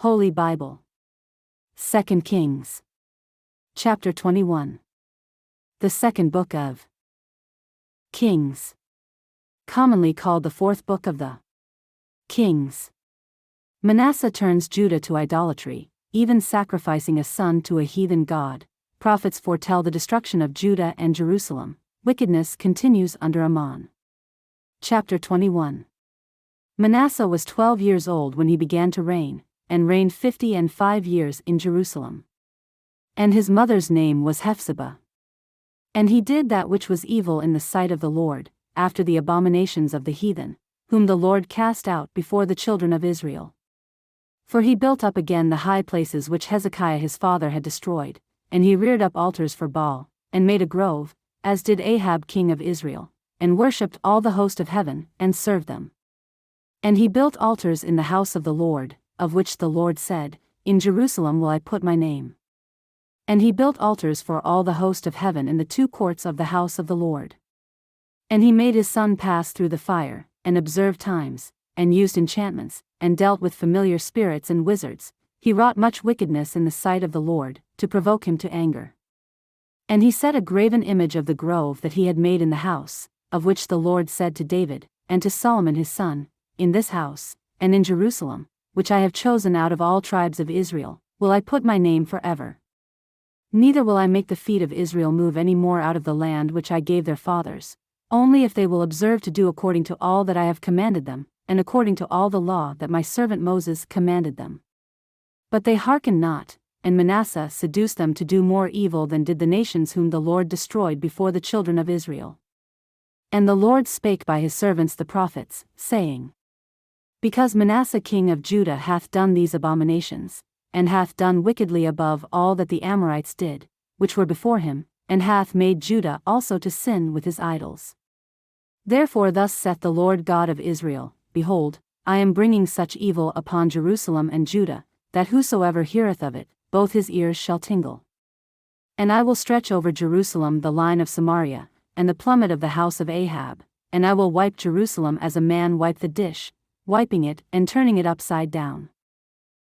Holy Bible. 2 Kings. Chapter 21. The second book of Kings. Commonly called the fourth book of the Kings. Manasseh turns Judah to idolatry, even sacrificing a son to a heathen god. Prophets foretell the destruction of Judah and Jerusalem. Wickedness continues under Amon. Chapter 21. Manasseh was 12 years old when he began to reign, and reigned 55 years in Jerusalem. And his mother's name was Hephzibah. And he did that which was evil in the sight of the Lord, after the abominations of the heathen, whom the Lord cast out before the children of Israel. For he built up again the high places which Hezekiah his father had destroyed, and he reared up altars for Baal, and made a grove, as did Ahab king of Israel, and worshipped all the host of heaven, and served them. And he built altars in the house of the Lord, of which the Lord said, In Jerusalem will I put my name. And he built altars for all the host of heaven in the two courts of the house of the Lord. And he made his son pass through the fire, and observed times, and used enchantments, and dealt with familiar spirits and wizards. He wrought much wickedness in the sight of the Lord, to provoke him to anger. And he set a graven image of the grove that he had made in the house, of which the Lord said to David, and to Solomon his son, In this house, and in Jerusalem, which I have chosen out of all tribes of Israel, will I put my name forever. Neither will I make the feet of Israel move any more out of the land which I gave their fathers, only if they will observe to do according to all that I have commanded them, and according to all the law that my servant Moses commanded them. But they hearkened not, and Manasseh seduced them to do more evil than did the nations whom the Lord destroyed before the children of Israel. And the Lord spake by his servants the prophets, saying, Because Manasseh king of Judah hath done these abominations, and hath done wickedly above all that the Amorites did, which were before him, and hath made Judah also to sin with his idols. Therefore thus saith the Lord God of Israel, Behold, I am bringing such evil upon Jerusalem and Judah, that whosoever heareth of it, both his ears shall tingle. And I will stretch over Jerusalem the line of Samaria, and the plummet of the house of Ahab, and I will wipe Jerusalem as a man wipe the dish, wiping it and turning it upside down.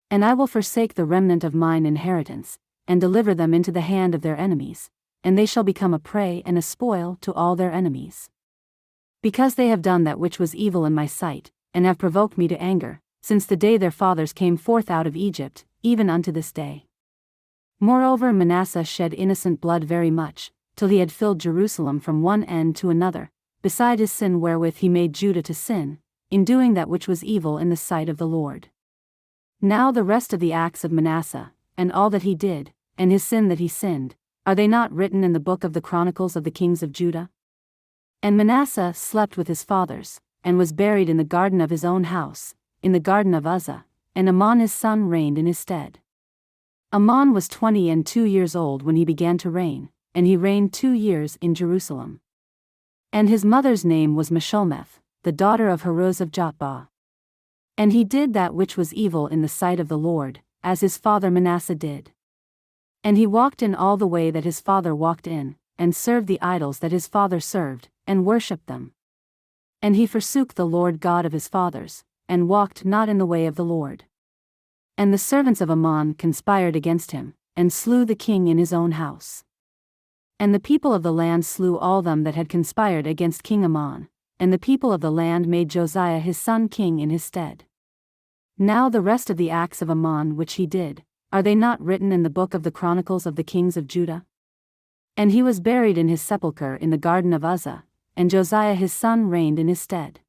And I will forsake the remnant of mine inheritance, and deliver them into the hand of their enemies, and they shall become a prey and a spoil to all their enemies. Because they have done that which was evil in my sight, and have provoked me to anger, since the day their fathers came forth out of Egypt, even unto this day. Moreover Manasseh shed innocent blood very much, till he had filled Jerusalem from one end to another, beside his sin wherewith he made Judah to sin, in doing that which was evil in the sight of the Lord. Now the rest of the acts of Manasseh, and all that he did, and his sin that he sinned, are they not written in the book of the Chronicles of the kings of Judah? And Manasseh slept with his fathers, and was buried in the garden of his own house, in the garden of Uzzah, and Amon his son reigned in his stead. Amon was 22 years old when he began to reign, and he reigned 2 years in Jerusalem. And his mother's name was Meshullemeth, the daughter of Haruz of Jotbah. And he did that which was evil in the sight of the Lord, as his father Manasseh did. And he walked in all the way that his father walked in, and served the idols that his father served, and worshipped them. And he forsook the Lord God of his fathers, and walked not in the way of the Lord. And the servants of Amon conspired against him, and slew the king in his own house. And the people of the land slew all them that had conspired against King Amon, and the people of the land made Josiah his son king in his stead. Now the rest of the acts of Amon which he did, are they not written in the book of the Chronicles of the kings of Judah? And he was buried in his sepulchre in the garden of Uzzah, and Josiah his son reigned in his stead.